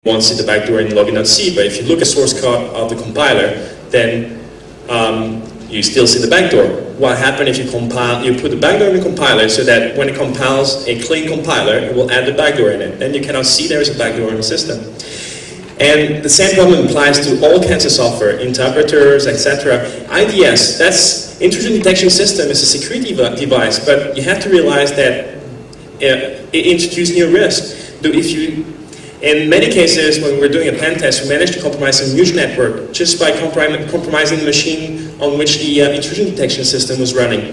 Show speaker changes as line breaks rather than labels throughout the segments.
won't see the backdoor in login.c, but if you look at source code of the compiler, then you still see the backdoor. What happens if you compile, you put the backdoor in the compiler so that when it compiles a clean compiler, it will add the backdoor in it. Then you cannot see there is a backdoor in the system. And the same problem applies to all kinds of software, interpreters, etc. IDS, that's intrusion detection system, is a security device, but you have to realize that it introduces new risks. In many cases, when we're doing a pen test, we managed to compromise a huge network just by compromising the machine on which the intrusion detection system was running.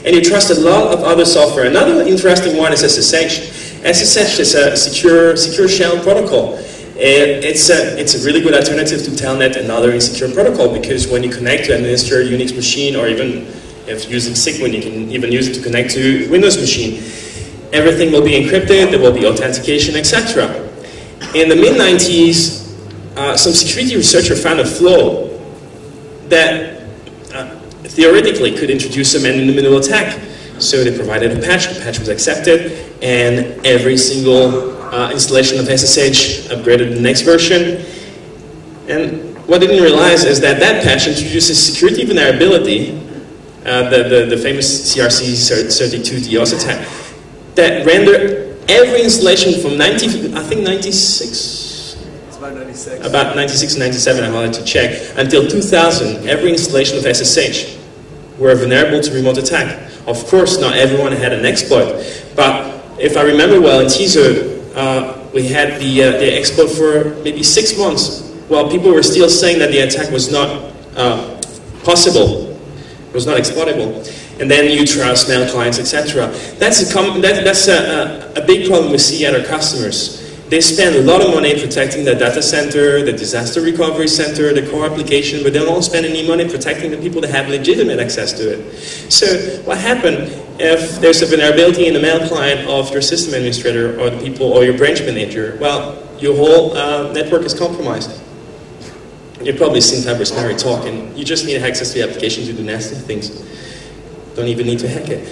And you trust a lot of other software. Another interesting one is SSH. SSH is a secure shell protocol. It's a really good alternative to Telnet and other insecure protocol, because when you connect to administer a Unix machine, or even if using Sigwin, you can even use it to connect to Windows machine. Everything will be encrypted, there will be authentication, etc. In the mid-90s, some security researcher found a flaw that theoretically could introduce a man-in-the-middle attack. So they provided a patch, the patch was accepted, and every single installation of SSH upgraded the next version. And what they didn't realize is that that patch introduces security vulnerability, the famous CRC32 DOS attack, that rendered every installation from 96? It's about 96. About 96, 97, I wanted to check. Until 2000, every installation of SSH were vulnerable to remote attack. Of course, not everyone had an exploit, but if I remember well, in TISO, we had the exploit for maybe 6 months, while people were still saying that the attack was not possible, was not exploitable. And then you trust mail clients, etc. That's a big problem we see at our customers. They spend a lot of money protecting the data center, the disaster recovery center, the core application, but they don't spend any money protecting the people that have legitimate access to it. So what happens if there's a vulnerability in the mail client of your system administrator or the people or your branch manager? Well, your whole network is compromised. You've probably seen Fabrice Mary talk, and you just need access to the application to do nasty things. Don't even need to hack it.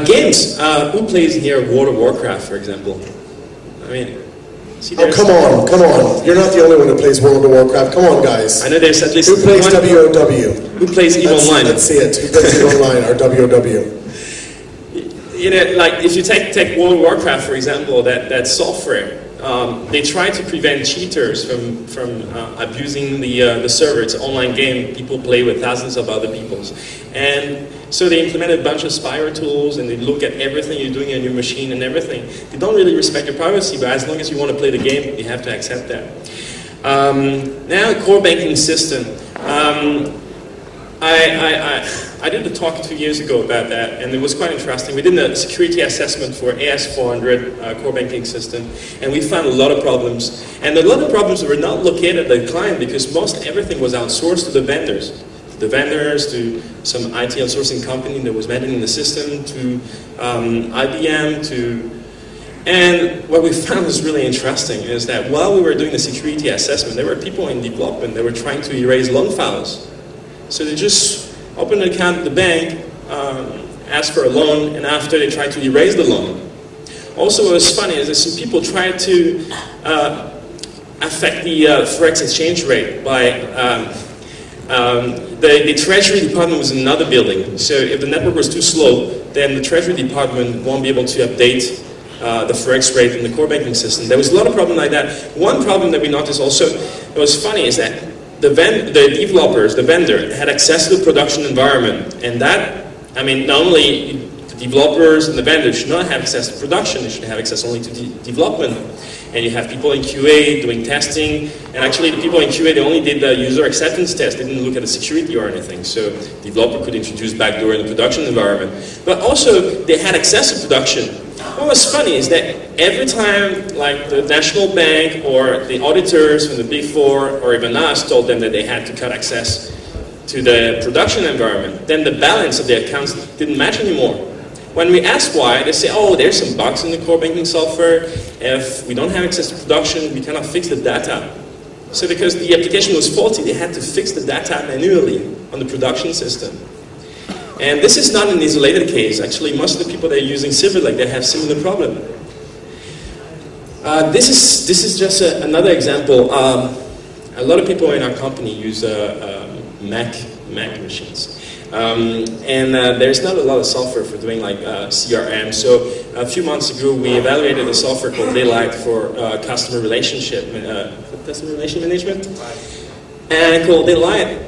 Games. Who plays here World of Warcraft, for example? I mean, see,
oh, come on. You're not the only one who plays World of Warcraft. Come on, guys.
I know there's at least
who plays WOW?
Who plays EVE Online?
Let's see it. Who plays EVE Online or WOW?
You know, like if you take World of Warcraft, for example, that software, they try to prevent cheaters from abusing the server. It's an online game. People play with thousands of other peoples. And so they implemented a bunch of spyware tools, and they look at everything you're doing on your machine and everything. They don't really respect your privacy, but as long as you want to play the game, you have to accept that. Now, core banking system. I did a talk 2 years ago about that, and it was quite interesting. We did a security assessment for AS400 core banking system, and we found a lot of problems. And a lot of problems were not located at the client, because most everything was outsourced to the vendors. To some IT outsourcing company that was managing the system, to IBM, and what we found was really interesting is that while we were doing the security assessment, there were people in development that were trying to erase loan files. So they just opened an account at the bank, asked for a loan, and after they tried to erase the loan. Also, what was funny is that some people tried to affect the Forex exchange rate by the Treasury Department was in another building. So if the network was too slow, then the Treasury Department won't be able to update the Forex rate in the core banking system. There was a lot of problems like that. One problem that we noticed also, that was funny, is that the developers, the vendor, had access to the production environment. And that, I mean, not only the developers and the vendor should not have access to production, they should have access only to development. And you have people in QA doing testing, and actually the people in QA, they only did the user acceptance test, they didn't look at the security or anything, so the developer could introduce backdoor in the production environment. But also, they had access to production. What was funny is that every time, like the National Bank or the auditors from the Big Four, or even us, told them that they had to cut access to the production environment, then the balance of the accounts didn't match anymore. When we ask why, they say, oh, there's some bugs in the core banking software. If we don't have access to production, we cannot fix the data. So because the application was faulty, they had to fix the data manually on the production system. And this is not an isolated case. Actually, most of the people that are using Silver Lake, they have similar problem. This is just another example. A lot of people in our company use Mac machines. There's not a lot of software for doing like CRM. So a few months ago, we evaluated a software called Daylight for customer relation management. And called Daylight.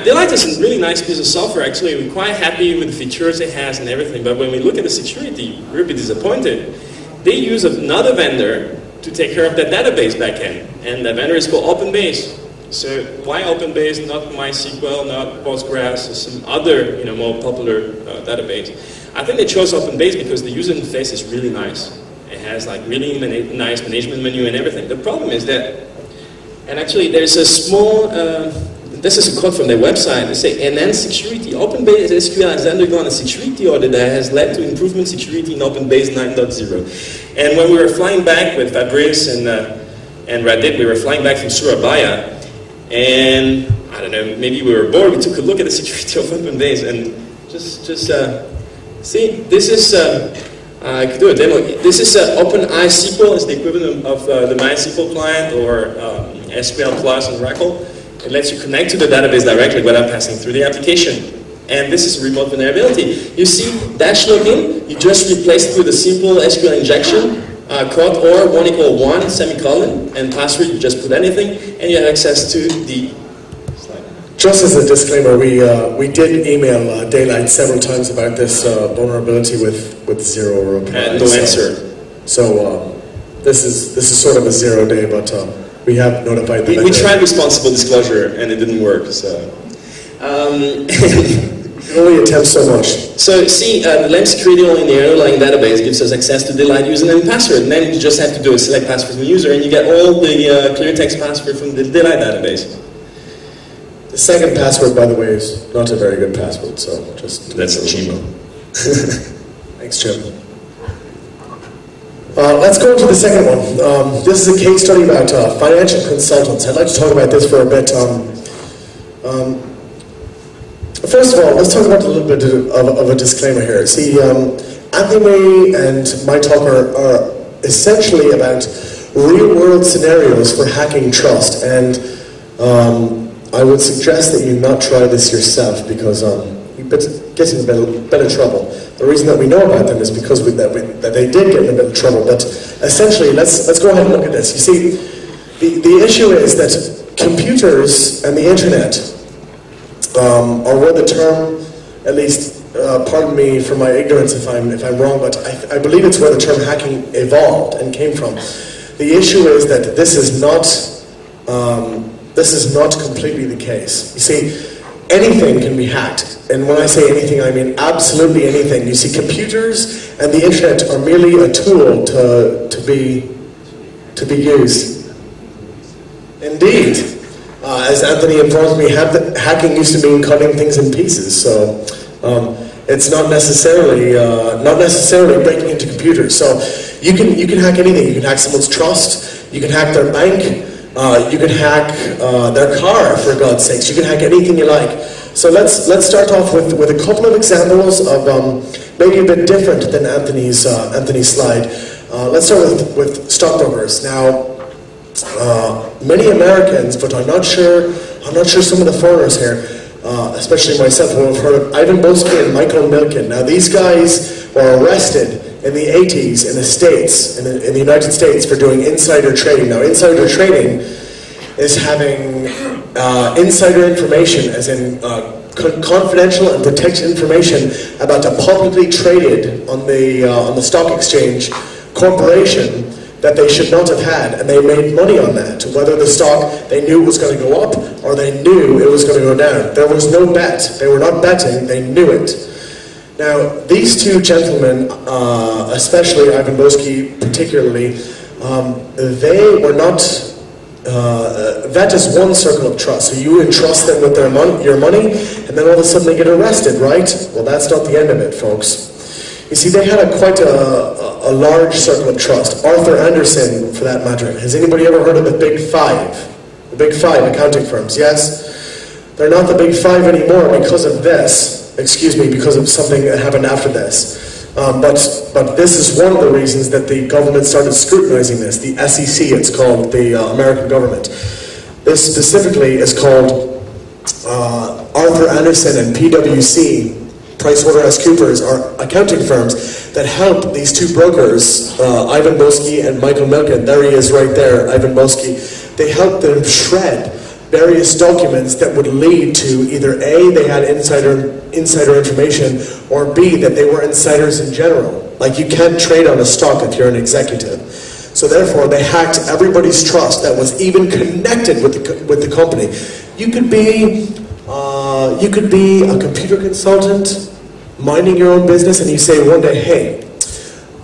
Daylight is a really nice piece of software. Actually, we're quite happy with the features it has and everything. But when we look at the security, we're a bit disappointed. They use another vendor to take care of that database backend, and the vendor is called Openbase. So why Openbase, not MySQL, not Postgres, or some other more popular database? I think they chose Openbase because the user interface is really nice. It has like really nice management menu and everything. The problem is that, and actually there's a small, this is a quote from their website. They say, enhance security. Openbase SQL has undergone a security audit that has led to improvement security in Openbase 9.0. And when we were flying back with Fabrice and Radit, we were flying back from Surabaya. And I don't know, maybe we were bored. We took a look at the security of Openbase and just see. This is I could do a demo. This is OpenISQL. It's the equivalent of the MySQL client or SQL Plus and Oracle. It lets you connect to the database directly without passing through the application. And this is remote vulnerability. You see dash login. You just replace it with a simple SQL injection. Quote or 1=1 semicolon and password, you just put anything and you have access to the slide.
Just as a disclaimer, we did email Daylight several times about this vulnerability with zero reply.
And no answer.
So this is sort of a 0 day, but we have notified them.
We tried responsible disclosure and it didn't work. So
you only attempt so much.
So see, LAMP security only in the underlying database gives us access to Daylight username and password, and then you just have to do a select password from the user, and you get all the clear text password from the Daylight database.
The second password, by the way, is not a very good password, so just...
That's a Gmail.
Thanks, Jim. Let's go into the second one. This is a case study about financial consultants. I'd like to talk about this for a bit. First of all, let's talk about a little bit of a disclaimer here. See, Anthony and my talk are essentially about real-world scenarios for hacking trust, and I would suggest that you not try this yourself because you get in a bit of trouble. The reason that we know about them is because that they did get in a bit of trouble. But essentially, let's go ahead and look at this. You see, the issue is that computers and the internet are where the term, at least, pardon me for my ignorance if I'm wrong, but I believe it's where the term hacking evolved and came from. The issue is that this is not completely the case. You see, anything can be hacked, and when I say anything, I mean absolutely anything. You see, computers and the internet are merely a tool to be used. Indeed. As Anthony informs me, hacking used to mean cutting things in pieces, so it's not necessarily breaking into computers. So you can hack anything. You can hack someone's trust. You can hack their bank. You can hack their car, for God's sakes. You can hack anything you like. So let's start off with a couple of examples of maybe a bit different than Anthony's slide. Let's start with stockbrokers. Now. Many Americans, but I'm not sure some of the foreigners here, especially myself, who have heard of Ivan Boesky and Michael Milken. Now these guys were arrested in the 80s in the States, in the United States, for doing insider trading. Now insider trading is having insider information, as in confidential and protected information about a publicly traded on the stock exchange corporation that they should not have had, and they made money on that. Whether the stock, they knew it was going to go up, or they knew it was going to go down. There was no bet. They were not betting, they knew it. Now, these two gentlemen, especially Ivan Boesky particularly, they were not, that is one circle of trust. So you entrust them with your money, and then all of a sudden they get arrested, right? Well, that's not the end of it, folks. You see, they had quite a large circle of trust. Arthur Andersen, for that matter. Has anybody ever heard of the Big Five? The Big Five accounting firms, yes? They're not the Big Five anymore because of this. Excuse me, because of something that happened after this. But this is one of the reasons that the government started scrutinizing this. The SEC, it's called, the American government. This specifically is called Arthur Andersen and PwC, PricewaterhouseCoopers, are accounting firms that help these two brokers, Ivan Boesky and Michael Milken. There he is right there, Ivan Boesky. They help them shred various documents that would lead to either A, they had insider information, or B, that they were insiders in general. Like, you can't trade on a stock if you're an executive. So therefore, they hacked everybody's trust that was even connected with the company. You could be a computer consultant, minding your own business, and you say one day, hey,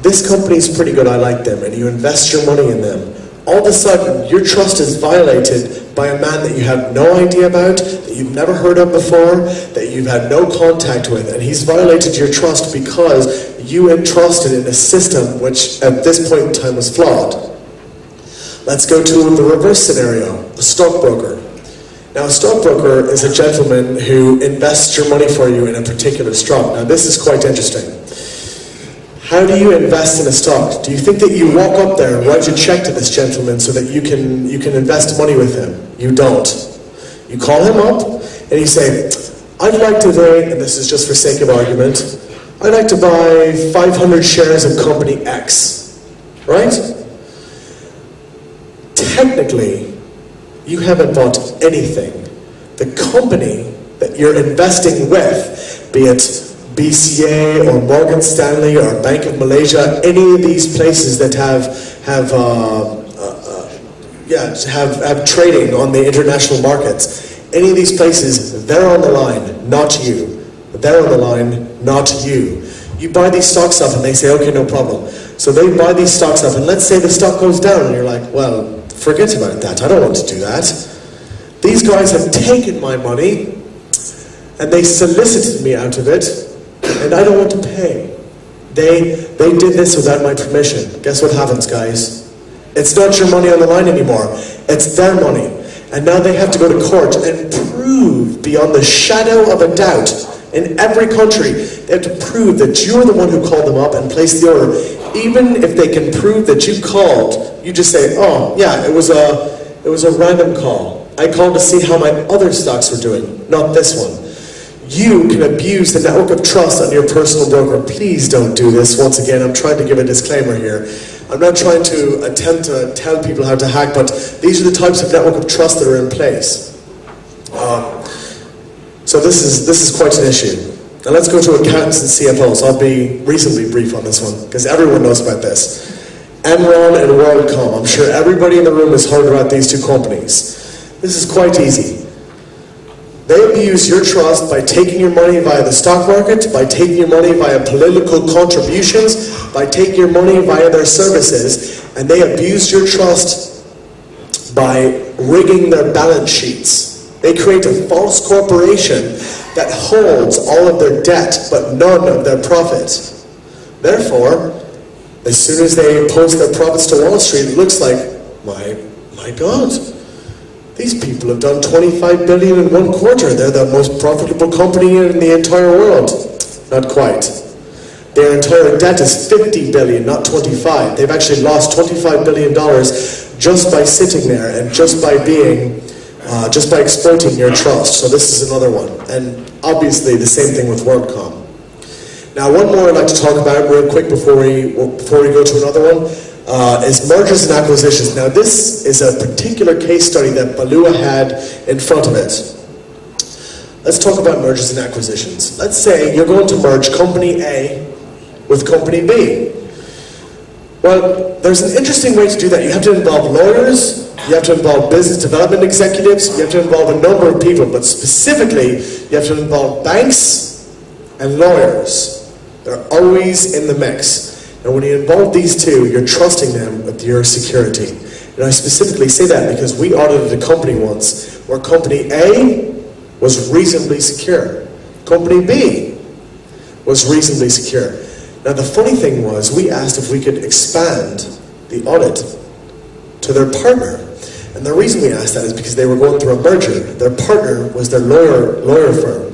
this company's pretty good, I like them, and you invest your money in them. All of a sudden, your trust is violated by a man that you have no idea about, that you've never heard of before, that you've had no contact with, and he's violated your trust because you entrusted in a system which at this point in time was flawed. Let's go to the reverse scenario, a stockbroker. Now, a stockbroker is a gentleman who invests your money for you in a particular stock. Now, this is quite interesting. How do you invest in a stock? Do you think that you walk up there and write a check to this gentleman so that you can invest money with him? You don't. You call him up and you say, I'd like today, and this is just for sake of argument, I'd like to buy 500 shares of company X, right? Technically, you haven't bought anything. The company that you're investing with, be it BCA or Morgan Stanley or Bank of Malaysia, any of these places that have trading on the international markets, any of these places, they're on the line, not you. They're on the line, not you. You buy these stocks up and they say, okay, no problem. So they buy these stocks up, and let's say the stock goes down and you're like, well, forget about that, I don't want to do that. These guys have taken my money and they solicited me out of it, and I don't want to pay. They did this without my permission. Guess what happens, guys? It's not your money on the line anymore. It's their money. And now they have to go to court and prove beyond the shadow of a doubt in every country, they have to prove that you're the one who called them up and placed the order. Even if they can prove that you called, you just say, oh, yeah, it was a random call. I called to see how my other stocks were doing, not this one. You can abuse the network of trust on your personal broker. Please don't do this. Once again, I'm trying to give a disclaimer here. I'm not trying to attempt to tell people how to hack, but these are the types of network of trust that are in place. So this is quite an issue. Now let's go to accountants and CFOs. I'll be reasonably brief on this one, because everyone knows about this. Enron and WorldCom. I'm sure everybody in the room has heard about these two companies. This is quite easy. They abuse your trust by taking your money via the stock market, by taking your money via political contributions, by taking your money via their services, and they abuse your trust by rigging their balance sheets. They create a false corporation that holds all of their debt but none of their profit. Therefore, as soon as they post their profits to Wall Street, it looks like, my God, these people have done 25 billion in one quarter. They're the most profitable company in the entire world. Not quite. Their entire debt is 50 billion, not 25. They've actually lost $25 billion just by sitting there and just by exploiting your trust. So this is another one. And obviously the same thing with WorldCom. Now, one more I'd like to talk about real quick before we go to another one. Is mergers and acquisitions. Now this is a particular case study that Balua had in front of it. Let's talk about mergers and acquisitions. Let's say you're going to merge company A with company B. Well, there's an interesting way to do that. You have to involve lawyers, you have to involve business development executives, you have to involve a number of people, but specifically you have to involve banks and lawyers. They're always in the mix. And when you involve these two, you're trusting them with your security. And I specifically say that because we audited a company once where company A was reasonably secure. Company B was reasonably secure. Now the funny thing was, we asked if we could expand the audit to their partner. And the reason we asked that is because they were going through a merger. Their partner was their lawyer firm.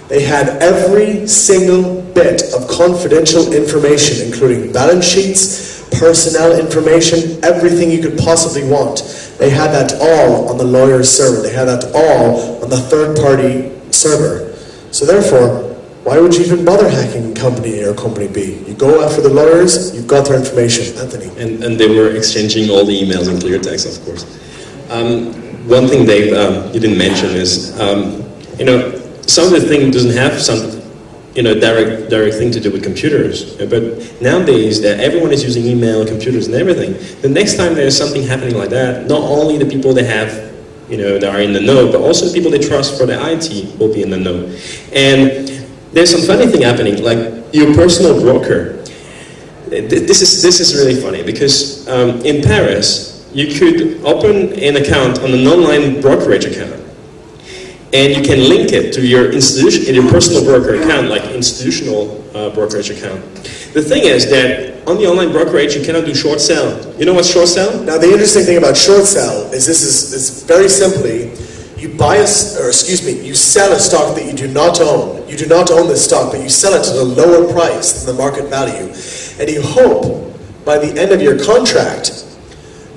They had every single bit of confidential information, including balance sheets, personnel information, everything you could possibly want. They had that all on the lawyer's server. They had that all on the third-party server. So therefore, why would you even bother hacking company A or company B? You go after the lawyers, you've got their information. Anthony.
And they were exchanging all the emails in clear text, of course. One thing, Dave, you didn't mention is, some of the thing doesn't have some, direct thing to do with computers. But nowadays, that everyone is using email, computers, and everything. The next time there's something happening like that, not only the people that have, that are in the know, but also the people they trust for their IT will be in the know. And there's some funny thing happening, like your personal broker. This is really funny because in Paris, you could open an account on an online brokerage account, and you can link it to your personal broker account, like institutional brokerage account. The thing is that on the online brokerage, you cannot do short sell. You know what's short sell?
Now, the interesting thing about short sell is it's very simply, you sell a stock that you do not own. You do not own this stock, but you sell it at a lower price than the market value. And you hope by the end of your contract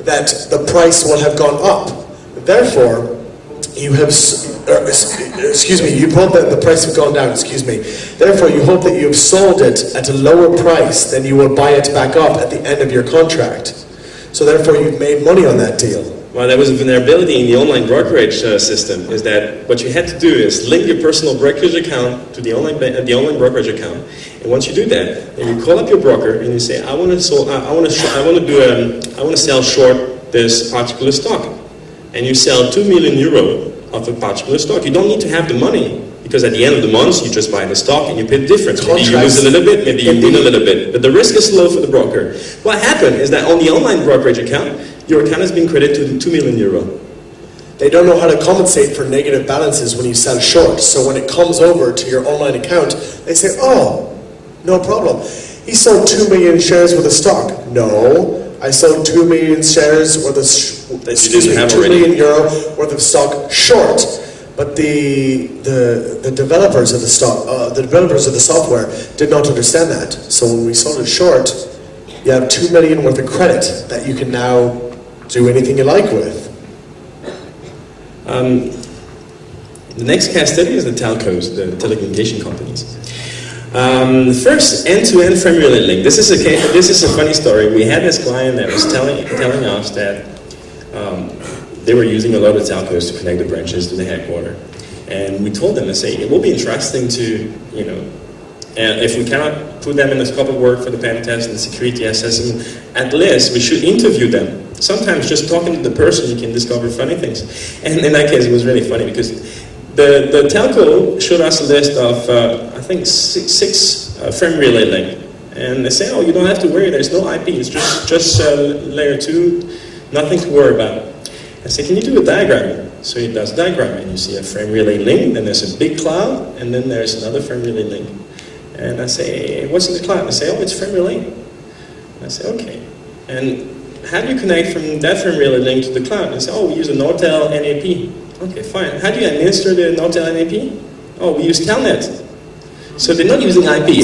that the price will have gone up. Therefore, you have, you hope that the price has gone down, Therefore, you hope that you have sold it at a lower price than you will buy it back up at the end of your contract. So therefore, you've made money on that deal.
Well, there was a vulnerability in the online brokerage system, is that what you had to do is link your personal brokerage account to the online brokerage account. And once you do that, then you call up your broker and you say, I want to sell short this particular stock. And you sell 2 million euro of a particular stock. You don't need to have the money, because at the end of the month, you just buy the stock and you pay the difference. Maybe you lose a little bit, maybe you win a little bit. But the risk is low for the broker. What happened is that on the online brokerage account, your account has been credited to 2 million euro.
They don't know how to compensate for negative balances when you sell short. So when it comes over to your online account, they say, oh, no problem. He sold 2 million shares worth of stock. No, I sold 2 million shares worth of, 2 million euro worth of stock short. But the developers of the stock, the developers of the software did not understand that. So when we sold it short, you have 2 million worth of credit that you can now do anything you like with.
The next case study is the telcos, the telecommunication companies. The first end-to-end frame relay link. This is a funny story. We had this client that was telling us that they were using a lot of telcos to connect the branches to the headquarters. And we told them to say, it will be interesting to, if we cannot put them in the scope of work for the pen test and the security assessment, at least we should interview them. Sometimes just talking to the person, you can discover funny things. And in that case, it was really funny because the telco showed us a list of, I think, six frame relay link. And they say, oh, you don't have to worry, there's no IP, it's just layer 2, nothing to worry about. I say, can you do a diagram? So he does a diagram, and you see a frame relay link, then there's a big cloud, and then there's another frame relay link. And I say, what's in the cloud? And they say, oh, it's frame relay. And I say, okay. And how do you connect from that frame relay link to the cloud? And they say, oh, we use a Nortel NAP. Okay, fine. How do you administer the Nortel NAP? Oh, we use Telnet. So they're not using IP.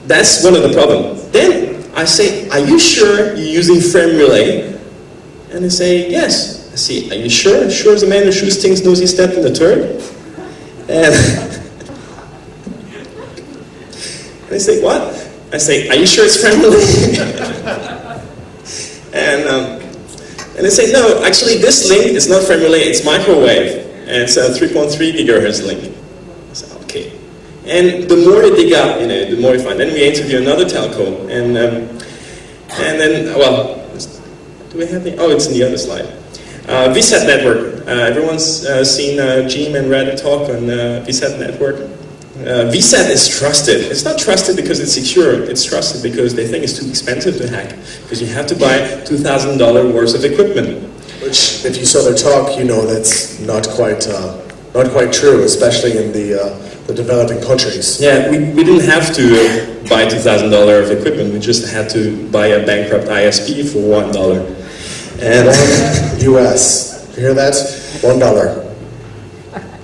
That's one of the problems. Then I say, are you sure you're using frame relay? And they say, yes. I say, are you sure? Sure as a man who shoots things knows he stepped in the turd? And they say, what? I say, are you sure it's frame relay? And they say, no, actually this link is not frame relay, it's microwave. And it's a 3.3 gigahertz link. I say, okay. And the more they dig up, the more you find. Then we interview another telco, and then, well, do we have the? Oh, it's in the other slide. VSAT network. Everyone's seen Jim and Red talk on VSAT network. VSAT is trusted. It's not trusted because it's secure. It's trusted because they think it's too expensive to hack. Because you have to buy $2,000 worth of equipment.
Which, if you saw their talk, you know that's not quite true, especially in the developing countries.
Yeah, we didn't have to buy $2,000 of equipment. We just had to buy a bankrupt ISP for $1. And
$1 US. You hear that? $1.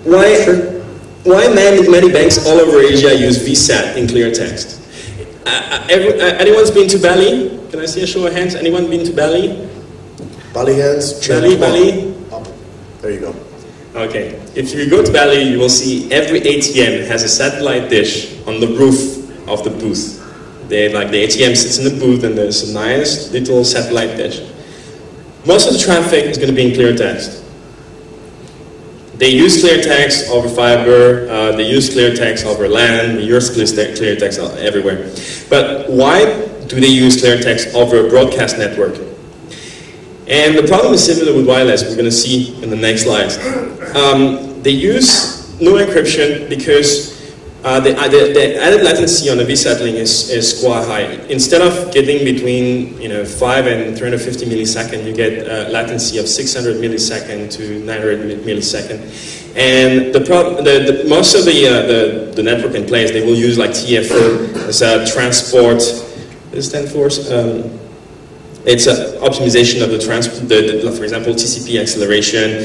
Why?
Sure.
Why many banks all over Asia use VSAT in clear text? Anyone's been to Bali? Can I see a show of hands? Anyone been to Bali?
Bali hands?
Bali?
Up. There you go.
Okay. If you go to Bali, you will see every ATM has a satellite dish on the roof of the booth. The ATM sits in the booth and there's a nice little satellite dish. Most of the traffic is going to be in clear text. They use clear text over fiber, they use clear text over LAN, they use clear text everywhere. But why do they use clear text over a broadcast network? And the problem is similar with wireless, we're going to see in the next slides. They use no encryption because the added latency on a VSAT link is quite high. Instead of getting between 5 and 350 milliseconds, you get a latency of 600 milliseconds to 900 milliseconds. And most of the network in place, they will use like TFO as a transport. What does it stand for? It's an optimization of the transport, for example, TCP acceleration,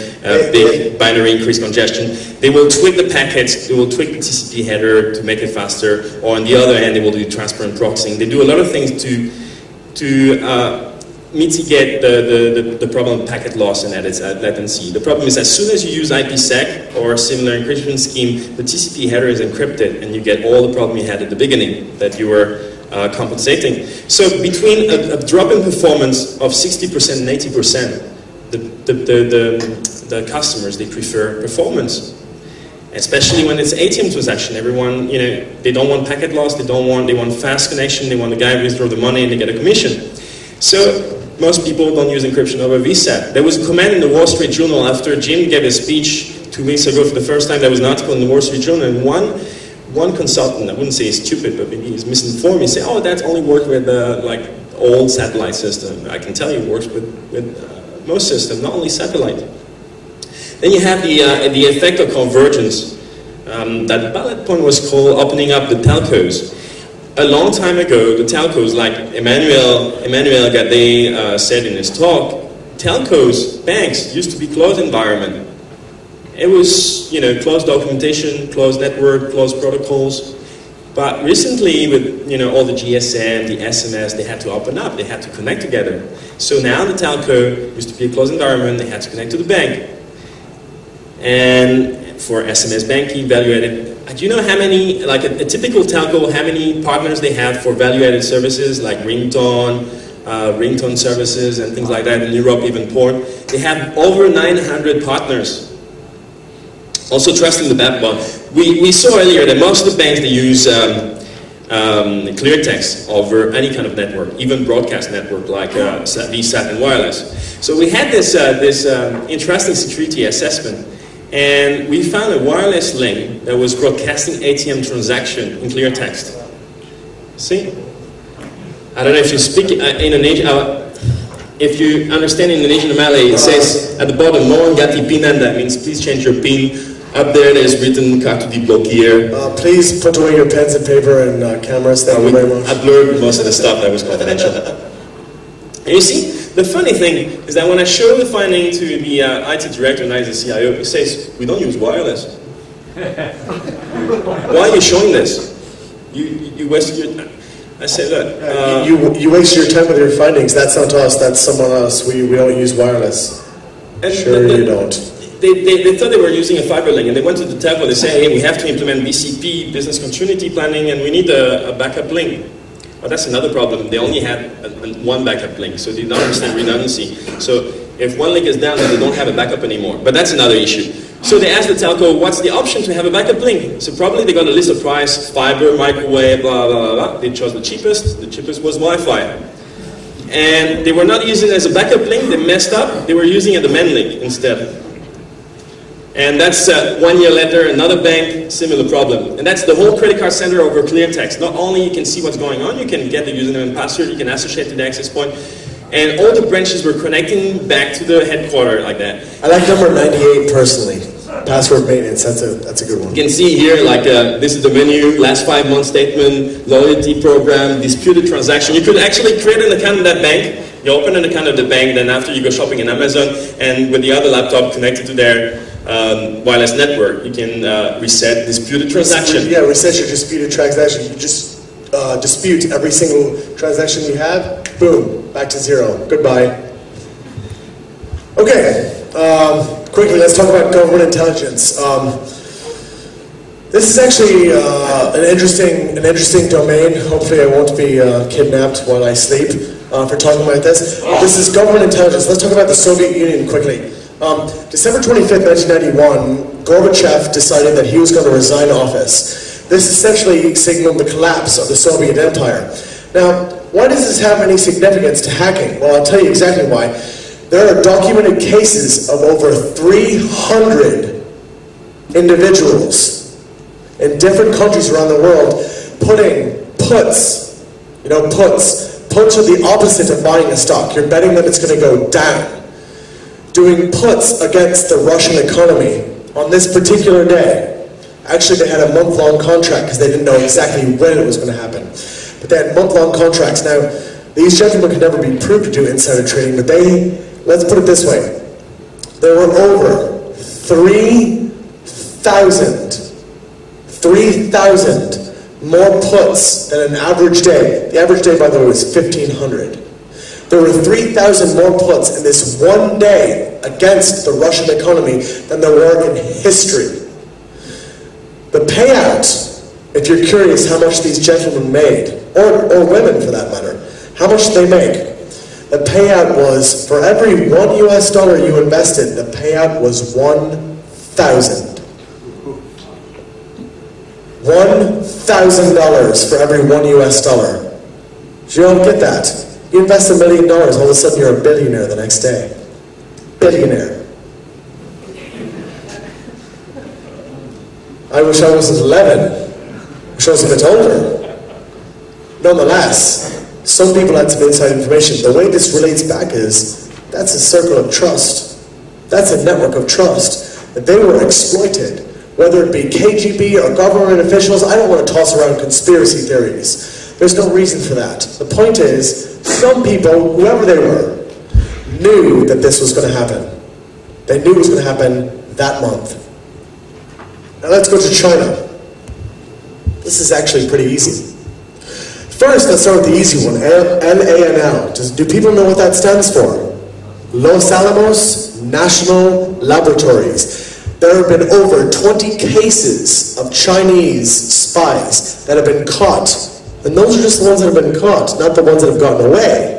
big binary increase congestion. They will tweak the packets, they will tweak the TCP header to make it faster, or on the other hand, they will do transparent proxying. They do a lot of things to mitigate the problem of packet loss and added latency. The problem is as soon as you use IPsec or a similar encryption scheme, the TCP header is encrypted and you get all the problem you had at the beginning that you were compensating. So between a drop in performance of 60% and 80%, the customers, they prefer performance. Especially when it's ATM transaction. Everyone, they don't want packet loss, they want fast connection, they want the guy to withdraw the money and they get a commission. So most people don't use encryption over VSAT. There was a comment in the Wall Street Journal after Jim gave a speech 2 weeks ago for the first time. There was an article in the Wall Street Journal, and one consultant, I wouldn't say he's stupid, but maybe he's misinformed. He said, "Oh, that's only worked with old satellite system." I can tell you it works with most systems, not only satellite. Then you have the effect of convergence. That bullet point was called opening up the telcos. A long time ago, the telcos, like Emmanuel Gade said in his talk, telcos, banks, used to be closed environment. It was, closed documentation, closed network, closed protocols. But recently, with all the GSM, the SMS, they had to open up. They had to connect together. So now the telco used to be a closed environment. They had to connect to the bank. And for SMS banking, value-added. Do you know how many, like a typical telco, how many partners they have for value-added services like ringtone services and things like that in Europe, even port? They have over 900 partners. Also trusting the backbone. We saw earlier that most of the banks, they use clear text over any kind of network, even broadcast network like VSAT and wireless. So we had this interesting security assessment, and we found a wireless link that was broadcasting ATM transaction in clear text. See? I don't know if you speak Indonesian. If you understand Indonesian or Malay, it says at the bottom, "Mohon ganti pinan," that means please change your PIN. Up there, there's written "kartu diblokir."
Please put away your pens and paper and cameras. Thank you very much.
I blurred most of the stuff that was confidential. And you see, the funny thing is that when I show the finding to the IT director and the CIO, he says, "We don't use wireless." Why are you showing this? You wasted your time. I said, "Look,
you waste your time with your findings. That's not us. That's someone else. We don't use wireless." You don't.
They thought they were using a fiber link, and they went to the telco. They said, "Hey, we have to implement BCP, business continuity planning, and we need a backup link." But that's another problem. They only had one backup link, so they don't understand redundancy. So if one link is down, then they don't have a backup anymore. But that's another issue. So they asked the telco, "What's the option to have a backup link?" So probably they got a list of price, fiber, microwave, blah blah blah blah. They chose the cheapest. The cheapest was Wi-Fi. And they were not using it as a backup link. They messed up. They were using it as a main link instead. And that's 1 year later, another bank, similar problem. And that's the whole credit card center over clear text. Not only you can see what's going on, you can get the username and password, you can associate to the access point. And all the branches were connecting back to the headquarters like that.
I like number 98 personally. Password maintenance, that's a good one.
You can see here, this is the menu, last 5 month statement, loyalty program, disputed transaction. You could actually create an account in that bank. You open an account at the bank, then after you go shopping in Amazon, and with the other laptop connected to their wireless network. You can reset disputed transaction.
Yeah, reset your disputed transaction. You just dispute every single transaction you have. Boom, back to zero. Goodbye. Okay, quickly, let's talk about government intelligence. This is actually an interesting domain. Hopefully I won't be kidnapped while I sleep for talking about this. This is government intelligence. Let's talk about the Soviet Union quickly. December 25th, 1991, Gorbachev decided that he was going to resign office. This essentially signaled the collapse of the Soviet Empire. Now, why does this have any significance to hacking? Well, I'll tell you exactly why. There are documented cases of over 300 individuals in different countries around the world putting puts, puts are the opposite of buying a stock. You're betting that it's going to go down. Doing puts against the Russian economy on this particular day. Actually, they had a month-long contract because they didn't know exactly when it was going to happen. But they had month-long contracts. Now, these gentlemen could never be proved to do insider trading, but let's put it this way. There were over 3,000 more puts than an average day. The average day, by the way, was 1,500. There were 3,000 more puts in this one day against the Russian economy than there were in history. The payout, if you're curious how much these gentlemen made, or women for that matter, how much did they make? The payout was, for every $1 US you invested, the payout was $1,000. $1,000 for every $1 US. You don't get that. You invest $1 million, all of a sudden you're a billionaire the next day. Billionaire. I wish I was 11. I wish I was a bit older. Nonetheless, some people had some inside information. The way this relates back is, that's a circle of trust. That's a network of trust. That they were exploited. Whether it be KGB or government officials, I don't want to toss around conspiracy theories. There's no reason for that. The point is, some people, whoever they were, knew that this was going to happen. They knew it was going to happen that month. Now let's go to China. This is actually pretty easy. First, let's start with the easy one, LANL. Do people know what that stands for? Los Alamos National Laboratories. There have been over 20 cases of Chinese spies that have been caught. And those are just the ones that have been caught, not the ones that have gotten away.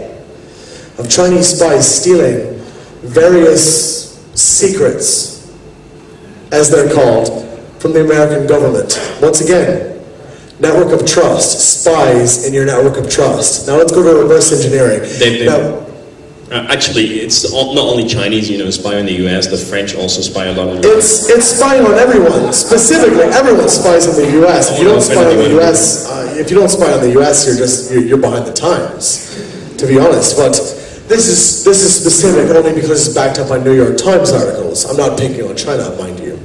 Of Chinese spies stealing various secrets, as they're called, from the American government. Once again, network of trust, spies in your network of trust. Now let's go to reverse engineering.
Actually, it's not only Chinese, spy on the US, the French also spy a lot on the
US. It's spying on everyone. Specifically, everyone spies on the US. If you don't spy on the US, you're behind the times, to be honest. But this is specific only because it's backed up by New York Times articles. I'm not picking on China, mind you.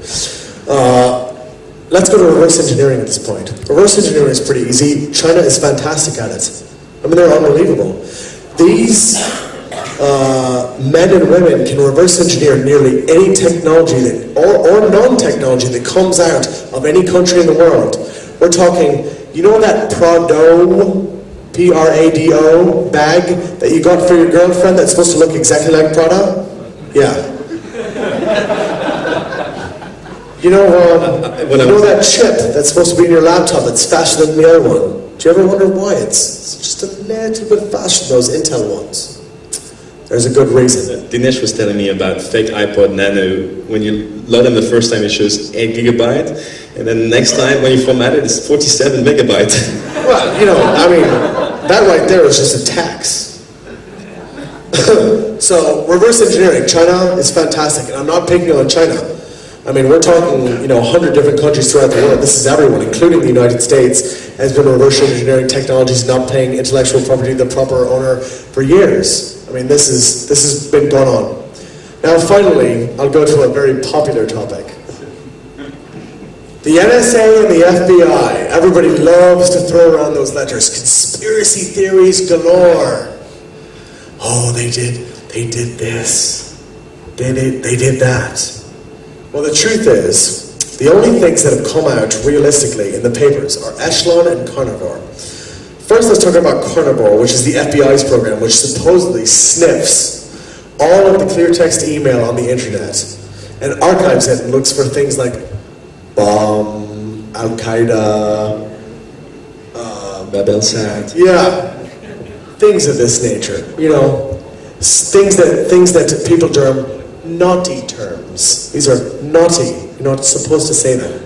Let's go to reverse engineering at this point. Reverse engineering is pretty easy. China is fantastic at it. I mean, they're unbelievable. These men and women can reverse engineer nearly any technology or non-technology that comes out of any country in the world. We're talking, that Prado, P-R-A-D-O bag that you got for your girlfriend that's supposed to look exactly like Prada? Yeah. That chip that's supposed to be in your laptop that's faster than the other one. Do you ever wonder why? It's just a little bit faster than those Intel ones. There's a good reason.
Dinesh was telling me about fake iPod Nano. When you load them the first time, it shows 8 GB, and then the next time when you format it, it's 47 megabytes.
Well, that right there is just a tax. So, reverse engineering. China is fantastic, and I'm not picking on China. I mean, we're talking, 100 different countries throughout the world. This is everyone, including the United States, has been reverse engineering technologies, not paying intellectual property to the proper owner for years. I mean, this has been going on. Now, finally, I'll go to a very popular topic. The NSA and the FBI. Everybody loves to throw around those letters. Conspiracy theories galore. Oh, they did this. They did that. Well, the truth is, the only things that have come out realistically in the papers are Echelon and Carnivore. First, let's talk about Carnivore, which is the FBI's program, which supposedly sniffs all of the clear text email on the internet and archives it and looks for things like bomb, Al-Qaeda,
Babelsat.
Yeah, things of this nature. You know, things that people term naughty terms. These are naughty. You're not supposed to say them.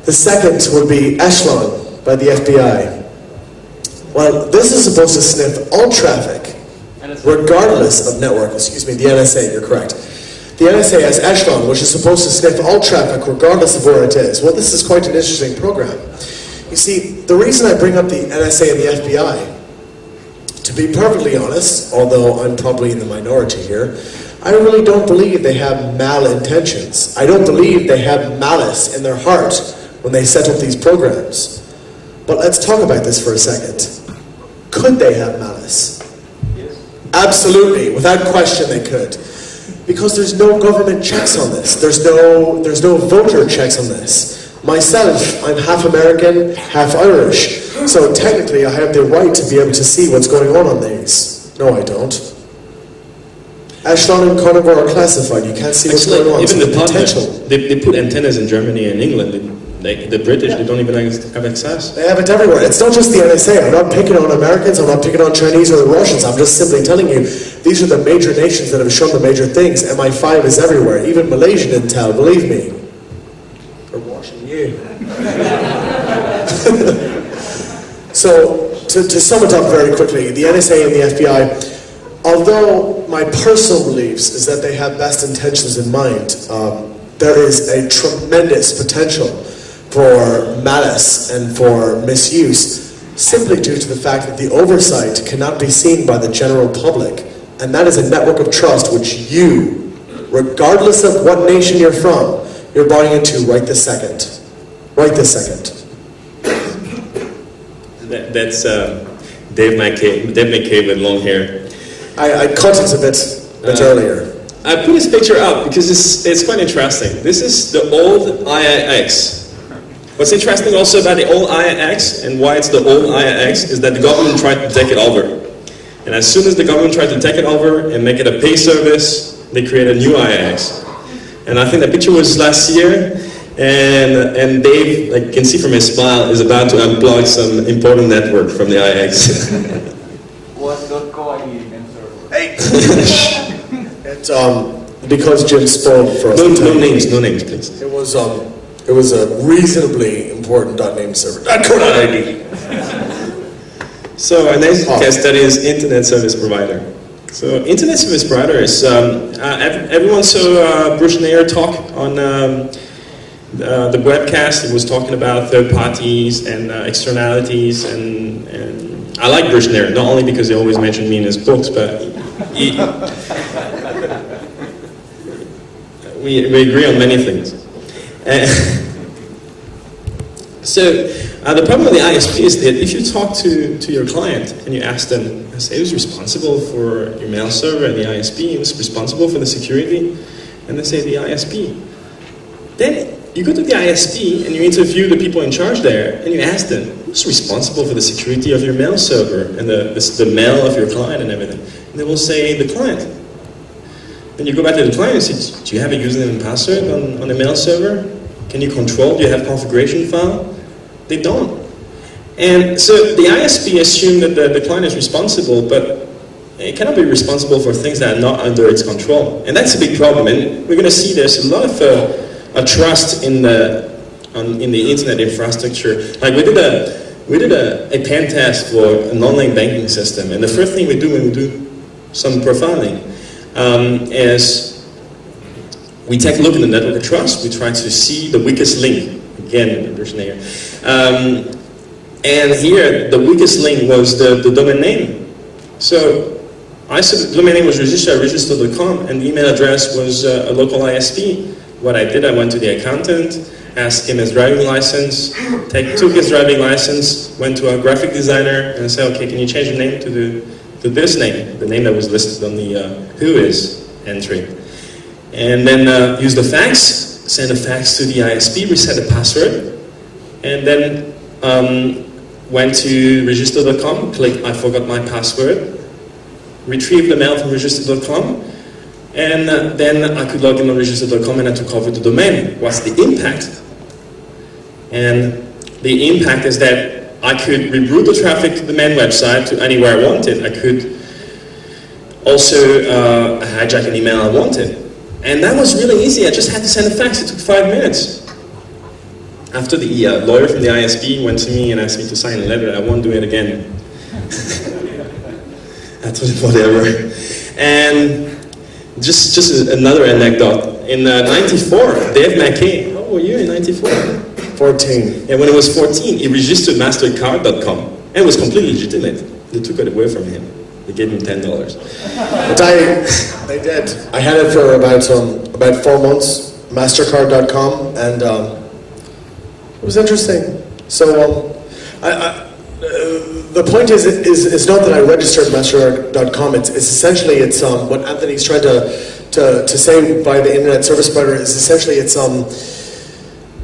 The second would be Echelon by the FBI. Well, this is supposed to sniff all traffic, regardless of network. Excuse me, the NSA, you're correct. The NSA has Echelon, which is supposed to sniff all traffic, regardless of where it is. Well, this is quite an interesting program. You see, the reason I bring up the NSA and the FBI, to be perfectly honest, although I'm probably in the minority here, I really don't believe they have malintentions. I don't believe they have malice in their heart when they set up these programs. But let's talk about this for a second. Could they have malice? Yes. Absolutely, without question they could. Because there's no government checks on this. There's no voter checks on this. Myself, I'm half American, half Irish. So technically I have the right to be able to see what's going on these. No, I don't. Echelon and Carnivore are classified. You can't see what's going on.
Even the potential. They put antennas in Germany and England. The British, they don't even have access.
They have it everywhere. It's not just the NSA. I'm not picking on Americans. I'm not picking on Chinese or the Russians. I'm just simply telling you, these are the major nations that have shown the major things. MI5 is everywhere. Even Malaysian intel, believe me. They're watching you. So, to sum it up very quickly, the NSA and the FBI, although my personal beliefs is that they have best intentions in mind, there is a tremendous potential for malice and for misuse, simply due to the fact that the oversight cannot be seen by the general public. And that is a network of trust which you, regardless of what nation you're from, you're buying into right this second. Right this second.
That's Dave McKay with long hair.
I cut it a bit earlier.
I put this picture up because it's quite interesting. This is the old IIX. What's interesting also about the old IIX and why it's the old IIX is that the government tried to take it over. And as soon as the government tried to take it over and make it a pay service, they created a new IIX. And I think that picture was last year, and Dave, like you can see from his smile, is about to unplug some important network from the IIX.
What's .co again, sir?
Hey! It's because Jim spoiled for us.
No names, please.
It was a reasonably important .name server. .co.id.
So our next case study is Internet Service Provider. So Internet Service Provider is, everyone saw Bruce Nair talk on the webcast. He was talking about third parties and externalities, and I like Bruce Nair, not only because he always mentioned me in his books, but we agree on many things. So the problem with the ISP is that if you talk to your client and you ask them, say who's responsible for your mail server and the ISP, who's responsible for the security, and they say the ISP. Then you go to the ISP and you interview the people in charge there and you ask them, who's responsible for the security of your mail server and the mail of your client and everything? And they will say the client. Then you go back to the client and say, do you have a username and password on the mail server? Can you control? Do you have configuration file? They don't. And so the ISP assumes that the client is responsible, but it cannot be responsible for things that are not under its control. And that's a big problem. And we're going to see there's a lot of a trust in the internet infrastructure. Like we did a pen test for an online banking system, and the first thing we do when we do some profiling is we take a look at the network of trust. We try to see the weakest link. Again, there's an error. And here, the weakest link was the domain name. So I said the domain name was registered at register.com, and the email address was a local ISP. What I did, I went to the accountant, asked him his driving license, took his driving license, went to a graphic designer, and said, okay, can you change the name to this name, the name that was listed on the who is entry. and then use the fax, send a fax to the ISP, reset the password, and then went to register.com, click I forgot my password, retrieve the mail from register.com, and then I could log in on register.com and I took over the domain. What's the impact? And the impact is that I could reroute the traffic to the main website to anywhere I wanted. I could also hijack an email I wanted. And that was really easy. I just had to send a fax. It took 5 minutes. After the lawyer from the ISP went to me and asked me to sign a letter, I won't do it again. I told him whatever. And just another anecdote. In '94, Dave McKay, how old were you in '94?
14.
And when he was 14, he registered mastercard.com. And it was completely legitimate. They took it away from him. They gave him $10.
But they did. I had it for about 4 months, mastercard.com, and it was interesting. So the point is not that I registered mastercard.com. It's essentially what Anthony's trying to say by the internet service provider is essentially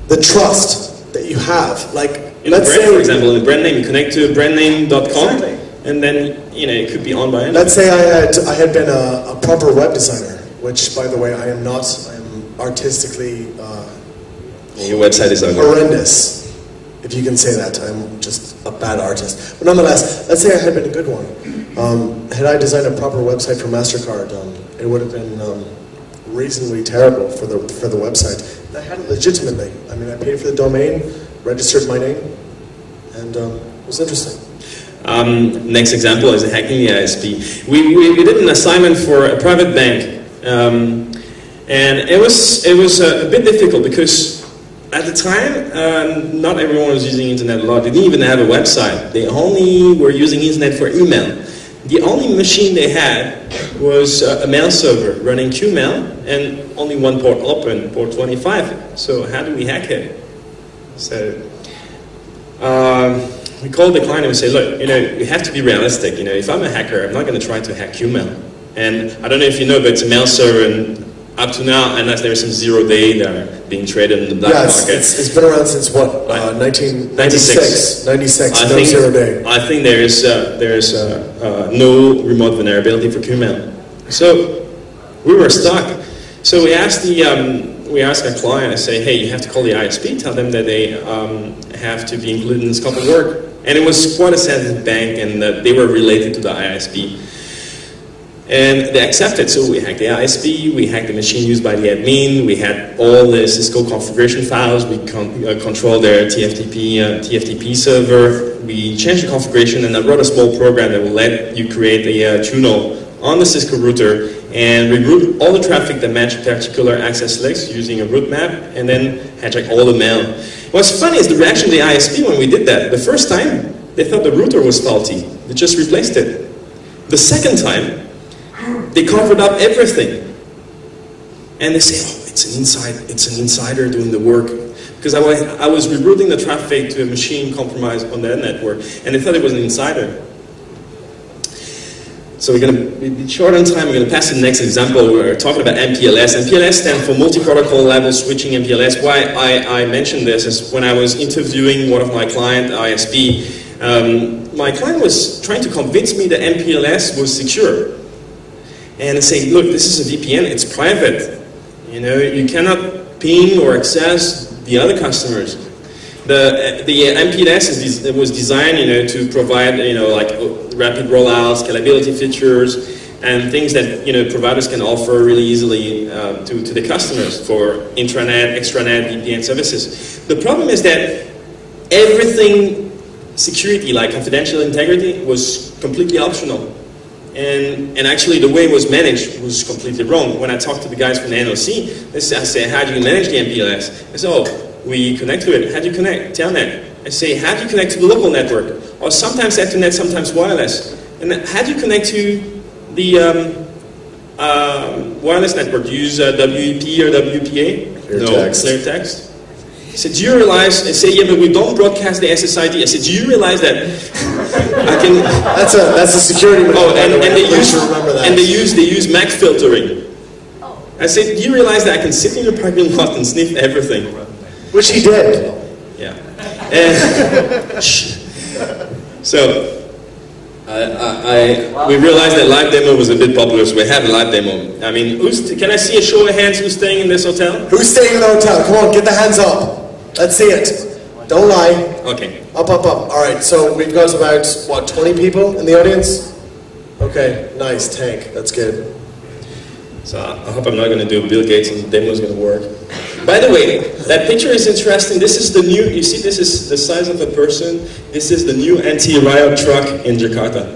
the trust that you have. Like, let's say,
for example, in the brand name, you connect to brandname.com. Exactly. And then, it could be owned by anyone.
Let's say I had been a proper web designer, which, by the way, I am not. I am artistically
your website is ugly.
Horrendous, if you can say that. I'm just a bad artist. But nonetheless, let's say I had been a good one. Had I designed a proper website for MasterCard, it would have been reasonably terrible for the website. And I had it legitimately. I mean, I paid for the domain, registered my name, and it was interesting.
Next example is hacking the ISP. We did an assignment for a private bank, and it was a bit difficult because at the time not everyone was using internet a lot. They didn't even have a website. They only were using internet for email. The only machine they had was a mail server running Qmail and only one port open, port 25. So how do we hack it? So we called the client and we say, look, you have to be realistic. If I'm a hacker, I'm not going to try to hack Qmail. And I don't know if you know, but it's a mail server, and up to now, unless there's some 0-day that are being traded in the black market.
It's been around since what? 1996. 96.
I
no
think
0-day.
I think there's no remote vulnerability for Qmail. So we were stuck. So we asked our client, I say, hey, you have to call the ISP, tell them that they have to be included in the scope of work. And it was quite a sensitive bank, and they were related to the ISP. And they accepted, so we hacked the ISP, we hacked the machine used by the admin, we had all the Cisco configuration files, we controlled their TFTP server, we changed the configuration, and I wrote a small program that will let you create a tunnel on the Cisco router and reroute all the traffic that matched particular access links using a route map, and then hijack all the mail. What's funny is the reaction of the ISP when we did that. The first time, they thought the router was faulty. They just replaced it. The second time, they covered up everything. And they say, oh, it's an insider doing the work. Because I was rerouting the traffic to a machine compromised on their network, and they thought it was an insider. So we're going to be short on time. We're going to pass to the next example. We're talking about MPLS. MPLS stands for multi-protocol level switching MPLS. Why I mentioned this is when I was interviewing one of my client, ISP, my client was trying to convince me that MPLS was secure. And say, look, this is a VPN, it's private. You cannot ping or access the other customers. The MPLS was designed, to provide, like rapid rollouts, scalability features, and things that providers can offer really easily to the customers for intranet, extranet, VPN services. The problem is that everything security, like confidential integrity, was completely optional. And actually the way it was managed was completely wrong. When I talked to the guys from the NOC, I say, how do you manage the MPLS? They say, oh, we connect to it. How do you connect? Telnet. I say, how do you connect to the local network? Or sometimes Ethernet, sometimes wireless. And how do you connect to the wireless network? Do you use WEP or WPA? Clear text. I said, do you realize, I say, yeah, but we don't broadcast the SSID. I said, do you realize that I can... That's a security measure. Oh, and they use MAC filtering. I said, do you realize that I can sit in your parking lot and sniff everything?
Which he did.
Yeah. And so, we realized that live demo was a bit popular, so we had a live demo. I mean, can I see a show of hands who's staying in this hotel?
Who's staying in the hotel? Come on, get the hands up. Let's see it. Don't lie.
Okay.
Up, up, up. All right, so we've got about, what, 20 people in the audience? Okay, nice, tank. That's good.
So I hope I'm not going to do Bill Gates and the demo is going to work. By the way, that picture is interesting. This is the new, you see this is the size of a person. This is the new anti-riot truck in Jakarta.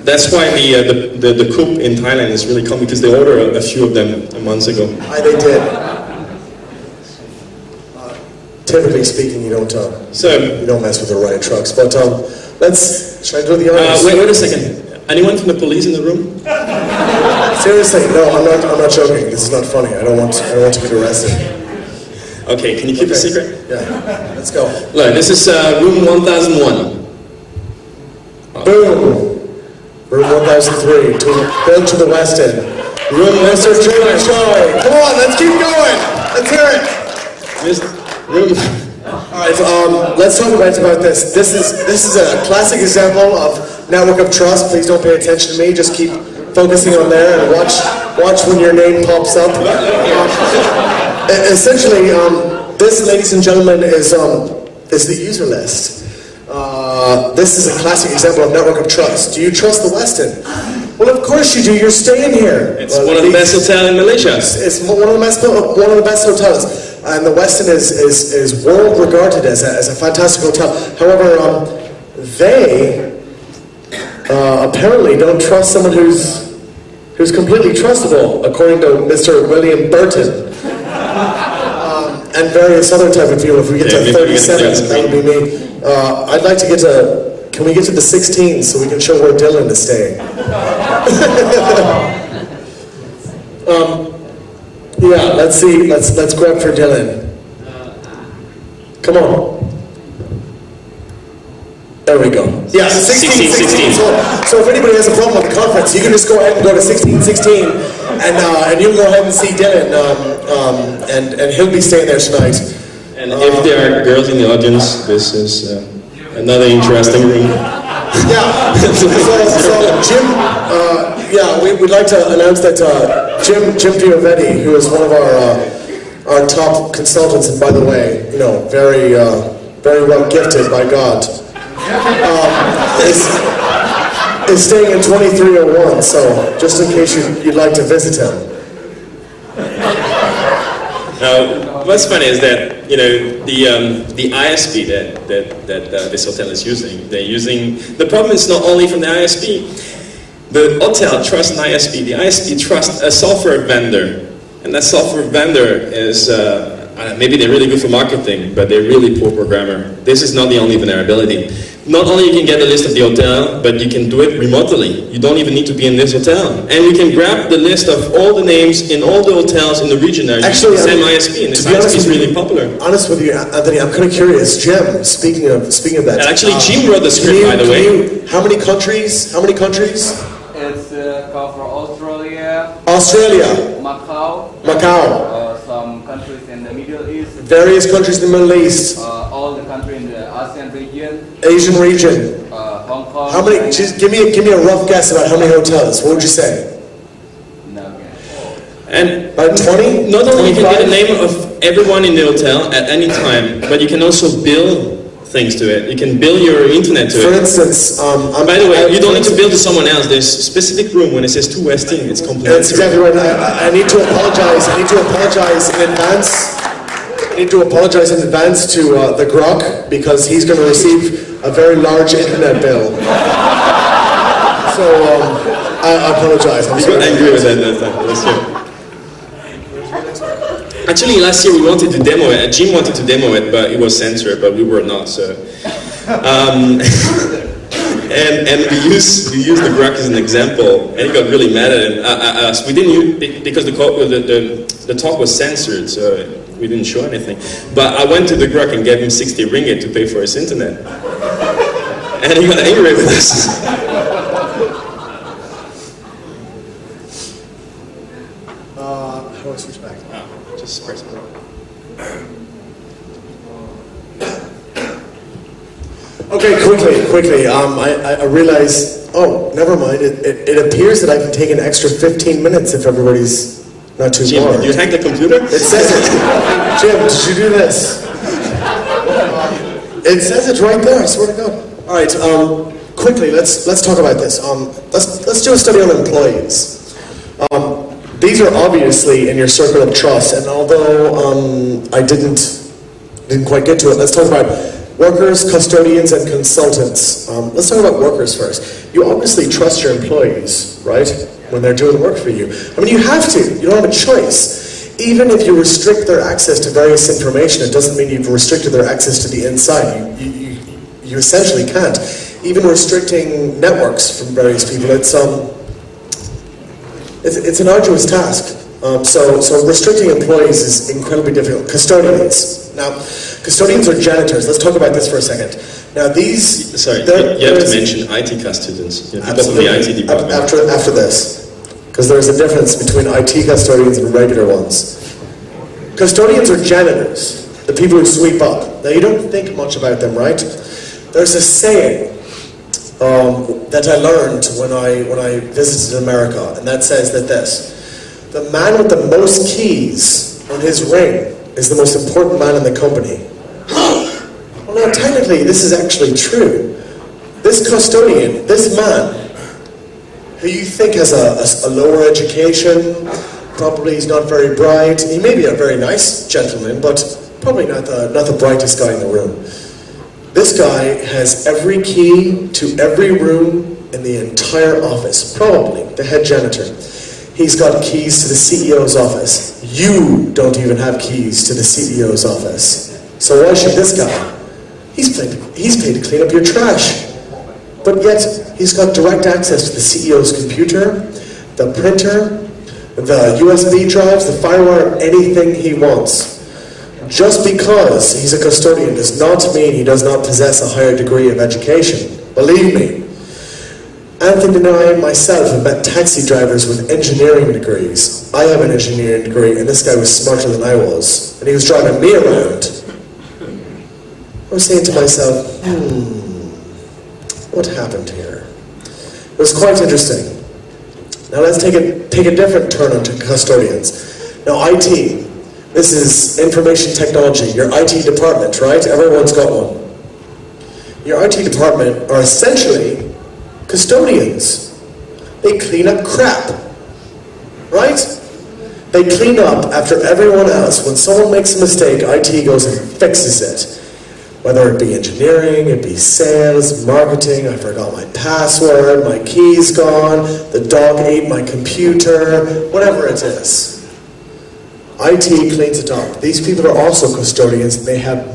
That's why the coup in Thailand is really common, because they ordered a few of them months ago.
They did. Typically speaking, you don't mess with the riot trucks. But should I do the audience?
Wait a second. Anyone from the police in the room?
Seriously, no, I'm not joking. This is not funny. I don't want to get arrested.
Okay, can you keep a secret?
Yeah, let's go.
Look, this is room 1001.
Boom. Room 1003, built to the west end. Room Mr. Joey Choi. Come on, let's keep going. Let's hear it. Alright, let's talk about this. This is a classic example of network of trust. Please don't pay attention to me. Just keep focusing on there and watch when your name pops up. Essentially, this, ladies and gentlemen, is the user list. This is a classic example of network of trust. Do you trust the Westin? Well, of course you do. You're staying here.
It's one of the best hotels in Malaysia.
It's one of the best hotels, and the Westin is world regarded as a fantastic hotel. However, they apparently don't trust someone who's completely trustable, according to Mr. William Burton. And various other type of people. If we get to 37, that would be me. I'd like to get to, can we get to the 16 so we can show where Dylan is staying? Yeah, let's see, let's grab for Dylan. Come on. There we go. Yeah, 16. So if anybody has a problem with the conference, you can just go ahead and go to 1616, and you'll go ahead and see Dylan, and he'll be staying there tonight.
And if there are girls in the audience, this is another interesting room.
Yeah. So Jim, we'd like to announce that Jim Piovetti, who is one of our top consultants, and by the way, very well gifted by God. Is staying in 2301, so just in case you'd like to visit him.
Now, what's funny is that the ISP that this hotel is using. The problem is not only from the ISP. The hotel trusts an ISP. The ISP trusts a software vendor, and that software vendor is. Maybe they're really good for marketing, but they're really poor programmer. This is not the only vulnerability. Not only you can get a list of the hotel, but you can do it remotely. You don't even need to be in this hotel. And you can grab the list of all the names in all the hotels in the region. Actually, the same ISP, and this ISP is really popular.
Honest with you, Anthony, I'm kind of curious. Jim, speaking of that.
And actually, Jim wrote the script, by the way.
How many countries?
It's for Australia.
Macau.
Some countries in the Middle East.
Various countries in the Middle East.
All the countries in the ASEAN region.
Asian region.
Hong Kong.
How many? Just give me a rough guess about how many hotels. What would you say?
No.
And
about 20?
Not only you can get a name of everyone in the hotel at any time, but you can also bill things to it. You can bill your internet to it.
For instance,
by the way, you don't need to bill to someone else. There's a specific room when it says 2 Westin. It's completely.
That's exactly right. I need to apologize. I need to apologize in advance. I need to apologize in advance to the Grok, because he's going to receive a very large internet bill. So I apologize.
I'm so angry with that last time. Actually, last year we wanted to demo it. Jim wanted to demo it, but it was censored, but we were not. So, and we used the Grok as an example, and he got really mad at it. We didn't use, because the talk was censored, so we didn't show anything. But I went to the Grok and gave him 60 ringgit to pay for his internet, and he got angry with us.
I want to switch back.
Oh, just press it.
Okay, quickly. I realize. Oh, never mind. It appears that I can take an extra 15 minutes if everybody's not too
Jim,
bored.
did you hack the computer?
It says it. Jim, did you do this? It says it right there. I swear to God. All right. Quickly, let's talk about this. Let's do a study on employees. These are obviously in your circle of trust, and although I didn't quite get to it, let's talk about workers, custodians, and consultants. Let's talk about workers first. You obviously trust your employees, right? When they're doing work for you. I mean, you have to. You don't have a choice. Even if you restrict their access to various information, it doesn't mean you've restricted their access to the inside. You essentially can't. Even restricting networks from various people, it's an arduous task. So restricting employees is incredibly difficult. Custodians. Now, custodians are janitors. Let's talk about this for a second. Now these...
Sorry, you have to mention IT custodians. You know, people from the IT department.
After this. Because there's a difference between IT custodians and regular ones. Custodians are janitors. The people who sweep up. Now you don't think much about them, right? There's a saying that I learned when I visited America, and that says that the man with the most keys on his ring is the most important man in the company. Well, now technically this is actually true. This custodian, this man, who you think has a lower education, probably he's not very bright, he may be a very nice gentleman, but probably not the brightest guy in the room. This guy has every key to every room in the entire office, probably the head janitor. He's got keys to the CEO's office. You don't even have keys to the CEO's office. So why should this guy? He's paid to clean up your trash. But yet, he's got direct access to the CEO's computer, the printer, the USB drives, the firewire, anything he wants. Just because he's a custodian does not mean he does not possess a higher degree of education. Believe me. Anthony and I myself have met taxi drivers with engineering degrees. I have an engineering degree, and this guy was smarter than I was. And he was driving me around. I was saying to myself, what happened here? It was quite interesting. Now let's take a different turn onto custodians. Now IT. This is information technology, your IT department, right? Everyone's got one. Your IT department are essentially custodians. They clean up crap, right? They clean up after everyone else. When someone makes a mistake, IT goes and fixes it. Whether it be engineering, it be sales, marketing, I forgot my password, my key's gone, the dog ate my computer, whatever it is. IT cleans it up. These people are also custodians, and they have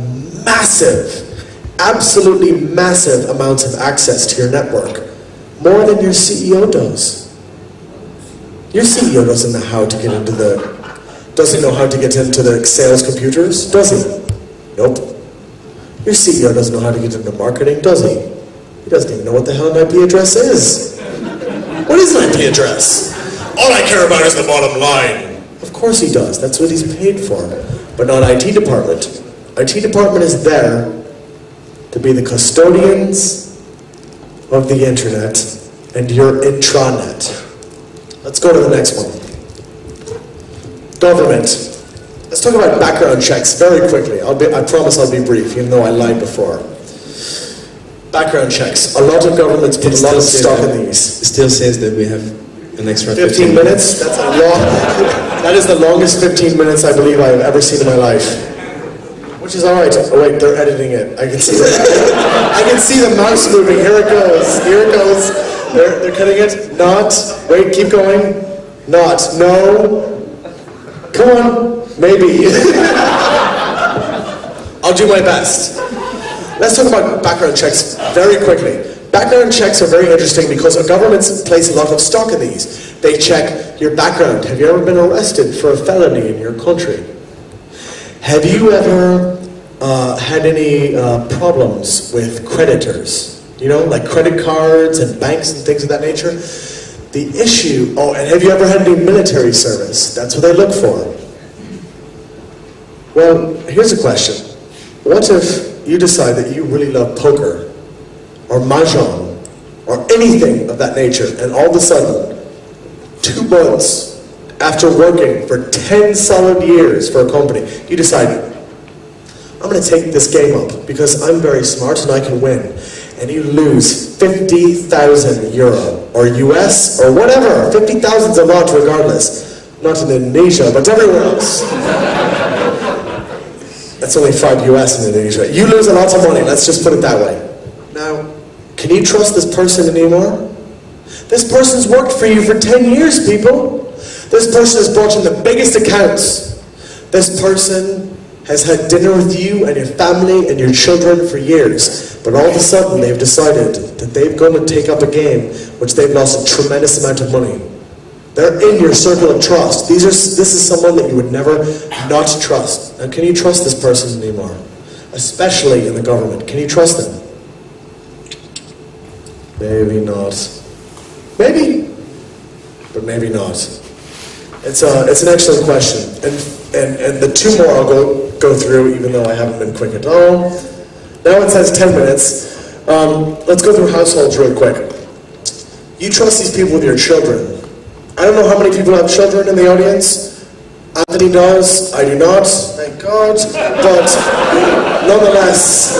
massive, absolutely massive amounts of access to your network. More than your CEO does. Your CEO doesn't know how to get into the sales computers, does he? Nope. Your CEO doesn't know how to get into marketing, does he? He doesn't even know what the hell an IP address is. What is an IP address? All I care about is the bottom line. Of course he does. That's what he's paid for. But not IT department. IT department is there to be the custodians of the internet and your intranet. Let's go to the next one. Government. Let's talk about background checks very quickly. I promise I'll be brief, even though I lied before. Background checks. A lot of governments put a lot of stock in these.
It still says that we have an extra
15 minutes? That's a long... That is the longest 15 minutes I believe I have ever seen in my life. Which is alright. Oh wait, they're editing it. I can see that. I can see the mouse moving. Here it goes. Here it goes. They're cutting it. Not. Wait, keep going. Not. No. Come on. Maybe. I'll do my best. Let's talk about background checks very quickly. Background checks are very interesting because governments place a lot of stock in these. They check your background. Have you ever been arrested for a felony in your country? Have you ever had any problems with creditors? You know, like credit cards and banks and things of that nature? The issue, oh, and have you ever had any military service? That's what they look for. Well, here's a question. What if you decide that you really love poker, or mahjong, or anything of that nature, and all of a sudden, 2 months after working for 10 solid years for a company, you decide, I'm going to take this game up because I'm very smart and I can win. And you lose 50,000 euro, or US, or whatever. 50,000 is a lot regardless. Not in Indonesia, but everywhere else. That's only 5 US in Indonesia. You lose a lot of money, let's just put it that way. Now, can you trust this person anymore? This person's worked for you for 10 years, people. This person has brought in the biggest accounts. This person has had dinner with you and your family and your children for years. But all of a sudden, they've decided that they're going to take up a game which they've lost a tremendous amount of money. They're in your circle of trust. This is someone that you would never not trust. Now, can you trust this person anymore? Especially in the government. Can you trust them? Maybe not. Maybe, but maybe not. It's an excellent question, and the 2 more I'll go through, even though I haven't been quick at all. Now it says 10 minutes. Let's go through households real quick. You trust these people with your children. I don't know how many people have children in the audience. Anthony does. I do not. Thank God. But nonetheless,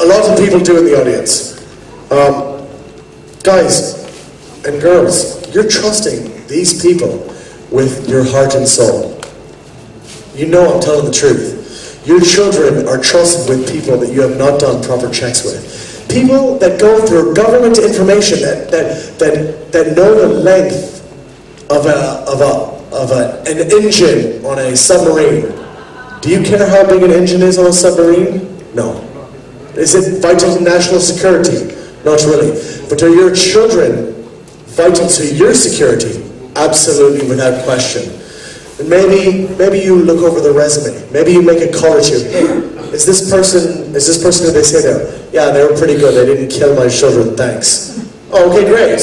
a lot of people do in the audience. Guys and girls, you're trusting these people with your heart and soul. You know I'm telling the truth. Your children are trusted with people that you have not done proper checks with. People that go through government information that know the length of an engine on a submarine. Do you care how big an engine is on a submarine? No. Is it vital to national security? Not really. But are your children vital to your security? Absolutely, without question. And maybe you look over the resume. Maybe you make a call or two. Is this person who they say there? Yeah, they were pretty good. They didn't kill my children, thanks. Oh, okay, great.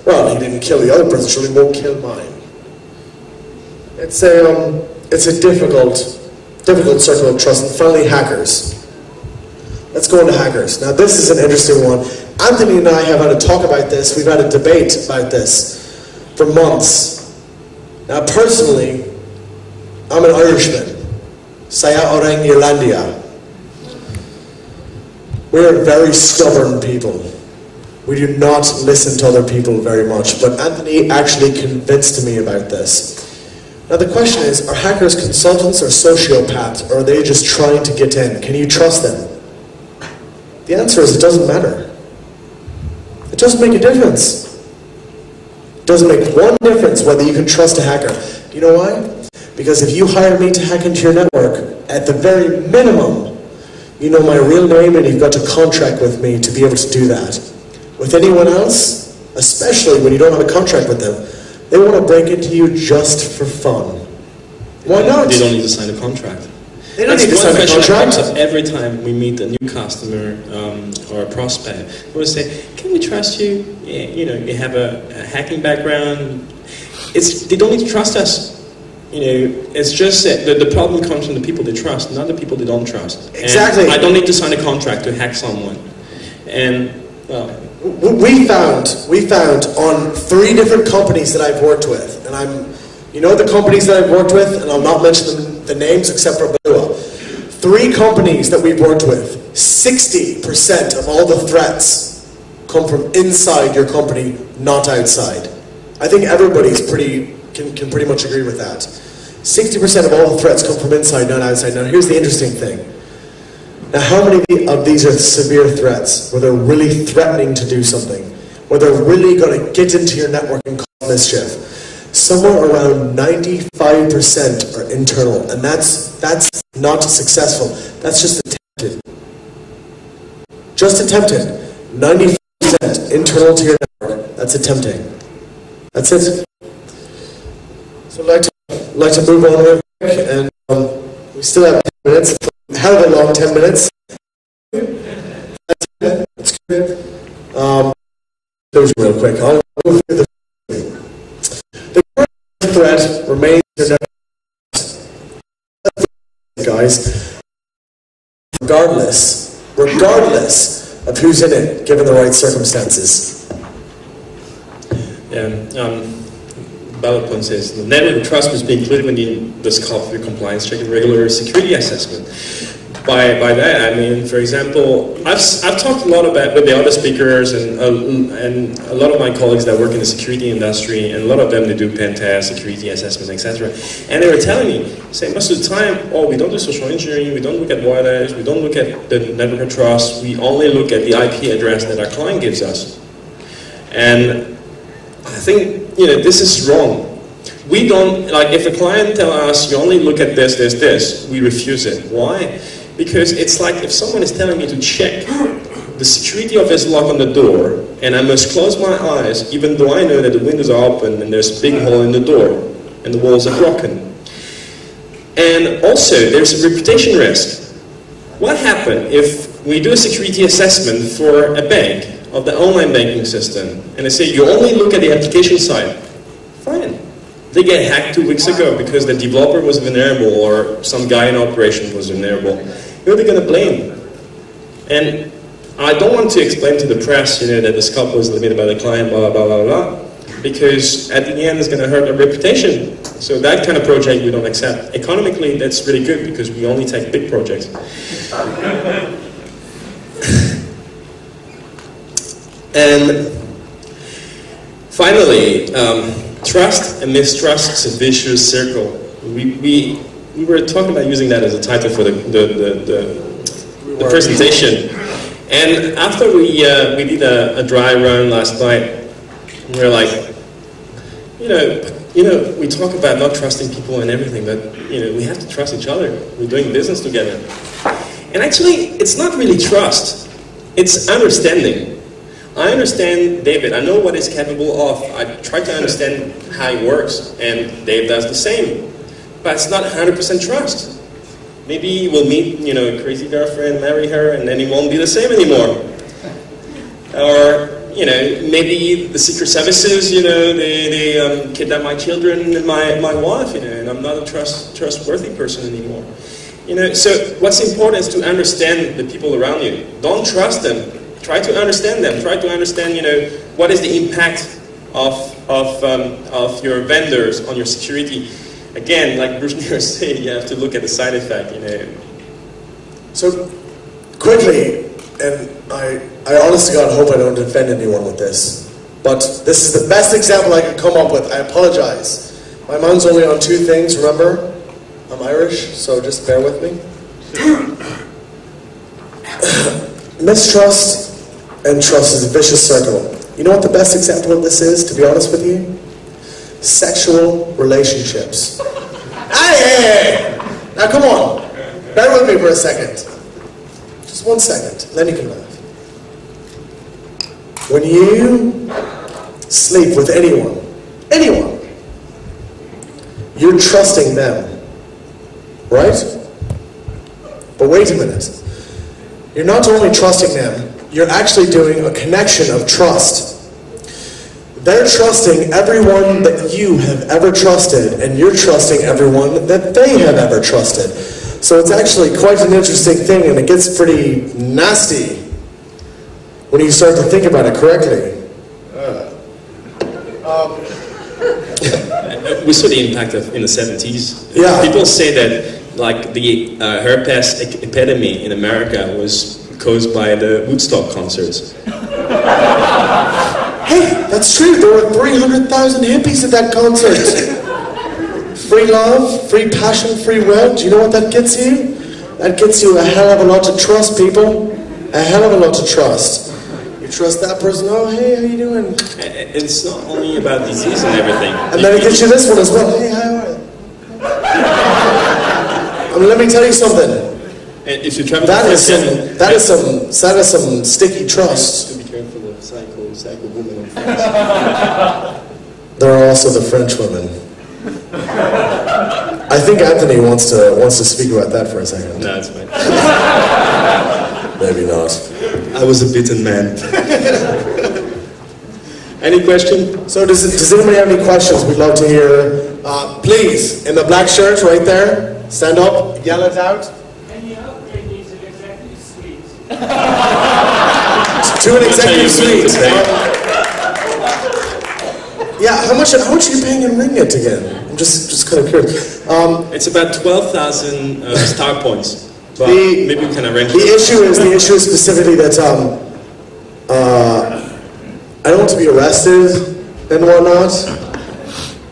Well, he didn't kill the other person's children, he won't kill mine. It's a difficult circle of trust. And finally, hackers. Let's go into hackers. Now, this is an interesting one. Anthony and I have had a talk about this. We've had a debate about this for months. Now, personally, I'm an Irishman. Saya orang Irlandia. We're very stubborn people. We do not listen to other people very much. But Anthony actually convinced me about this. Now, the question is, are hackers consultants or sociopaths, or are they just trying to get in? Can you trust them? The answer is, it doesn't matter. It doesn't make a difference. It doesn't make one difference whether you can trust a hacker. Do you know why? Because if you hire me to hack into your network, at the very minimum, you know my real name and you've got to contract with me to be able to do that. With anyone else, especially when you don't have a contract with them, they want to break into you just for fun. Why not?
They don't need to sign a contract.
They don't need to sign a contract.
That comes up every time we meet a new customer or a prospect. We say, "Can we trust you? Yeah, you know, you have a hacking background." They don't need to trust us. You know, it's just that the problem comes from the people they trust, not the people they don't trust.
Exactly.
And I don't need to sign a contract to hack someone. And well,
we found on 3 different companies that I've worked with, and you know the companies that I've worked with, and I'll not mention the names except for Balua. 3 companies that we've worked with, 60% of all the threats come from inside your company, not outside. I think everybody's can pretty much agree with that. 60% of all the threats come from inside, not outside. Now here's the interesting thing. Now how many of these are severe threats, where they're really threatening to do something, where they're really going to get into your network and cause mischief? Somewhere around 95% are internal, and that's not successful. That's just attempted. Just attempted. 95% internal to your network. That's attempting. That's it. So I'd like to move on real quick, and we still have 10 minutes. It's a hell of a long 10 minutes. That's good. Those real quick. I'll go through the internet remains internet, guys, regardless of who's in it, given the right circumstances.
Yeah, ballot point says, the network of trust must be included within the scope of your compliance check and regular security assessment. By that, I mean, for example, I've talked a lot about with the other speakers and a lot of my colleagues that work in the security industry, and a lot of them, they do pen tests, security assessments, etc. And they were telling me, saying most of the time, oh, we don't do social engineering, we don't look at wireless, we don't look at the network of trust, we only look at the IP address that our client gives us. And I think, you know, this is wrong. We don't, like, if a client tells us, you only look at this, we refuse it. Why? Because it's like if someone is telling me to check the security of his lock on the door, and I must close my eyes, even though I know that the windows are open and there's a big hole in the door, and the walls are broken. And also, there's a reputation risk. What happens if we do a security assessment for a bank of the online banking system, and they say you only look at the application side? Fine. They get hacked 2 weeks ago because the developer was vulnerable or some guy in operation was vulnerable. Who are they going to blame? And I don't want to explain to the press, you know, that the scope was limited by the client, blah, blah, blah, blah, because at the end it's going to hurt our reputation. So that kind of project we don't accept. Economically, that's really good because we only take big projects. And finally, trust and mistrust is a vicious circle. We were talking about using that as a title for the presentation. And after we did a dry run last night, we were like, you know, we talk about not trusting people and everything, but you know, we have to trust each other. We're doing business together. And actually, it's not really trust. It's understanding. I understand David. I know what he's capable of. I try to understand how he works, and Dave does the same. But it's not 100% trust. Maybe we'll meet, you know, a crazy girlfriend, marry her, and then he won't be the same anymore. Or, you know, maybe the secret services, you know, they kidnap my children and my wife, you know, and I'm not a trustworthy person anymore. You know, so what's important is to understand the people around you. Don't trust them. Try to understand them. Try to understand, you know, what is the impact of your vendors on your security. Again, like Bruce Neer said, you have to look at the side effect, you know.
So, quickly, and I honest to God hope I don't offend anyone with this, but this is the best example I could come up with. I apologize. My mind's only on two things, remember? I'm Irish, so just bear with me. Mistrust and trust is a vicious circle. You know what the best example of this is, to be honest with you? Sexual relationships. Hey! Now come on. Bear with me for a second. Just 1 second, then you can laugh. When you sleep with anyone, you're trusting them, right? But wait a minute. You're not only trusting them, you're actually doing a connection of trust. They're trusting everyone that you have ever trusted, and you're trusting everyone that they have ever trusted. So it's actually quite an interesting thing, and it gets pretty nasty when you start to think about it correctly.
We saw the impact in the 70s.
Yeah.
People say that, like, the herpes epidemic in America was caused by the Woodstock concerts.
Hey, that's true. There were 300,000 hippies at that concert. Free love, free passion, free will. Do you know what that gets you? That gets you a hell of a lot of trust, people. A hell of a lot of trust. You trust that person. Oh, hey, how you doing?
It's not only about disease and everything.
And then it gets you this one as well. Hey, how are you? I mean, let me tell you something.
If you travel
that is some sticky trust.
Be careful of psycho women.
There are also the French women. I think Anthony wants to speak about that for a second.
No, it's fine.
Maybe not.
I was a bitten man. Any question?
So does anybody have any questions? We'd love to hear Please, in the black shirt right there, stand up, yell it out.
Can you upgrade me to an executive suite?
To an executive suite. Yeah, how much are you paying in ringgit again? I'm just kind of curious.
It's about 12,000 star points. But maybe we can arrange.
The issue is specifically that I don't want to be arrested and whatnot.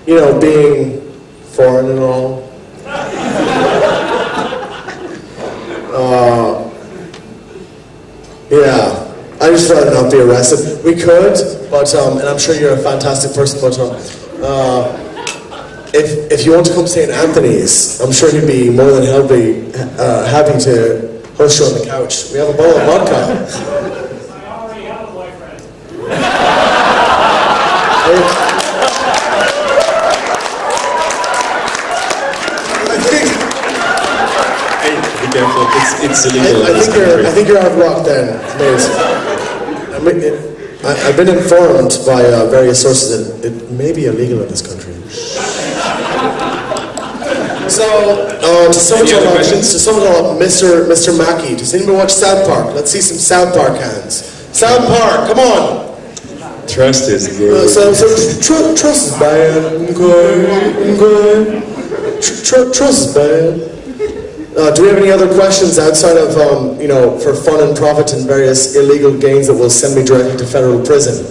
You know, being foreign and all. Yeah. I just thought I'd not be arrested. We could, but and I'm sure you're a fantastic person, but if you want to come to St. Anthony's, I'm sure he'd be more than happy to host you on the couch. We have a bottle of vodka.
I already have a boyfriend.
Hey, be careful. It's illegal.
I think you're out of luck then, mate. I've been informed by various sources that it may be illegal in this country. So, to sum it all up, Mr. Mackey, does anyone watch South Park? Let's see some South Park hands. South Park, come on!
Trust is good.
Trust is bad. Okay. Trust is bad. Do we have any other questions outside of, for fun and profit and various illegal gains that will send me directly to federal prison?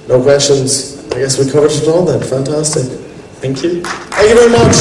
No questions? I guess we covered it all then. Fantastic.
Thank you.
Thank you very much.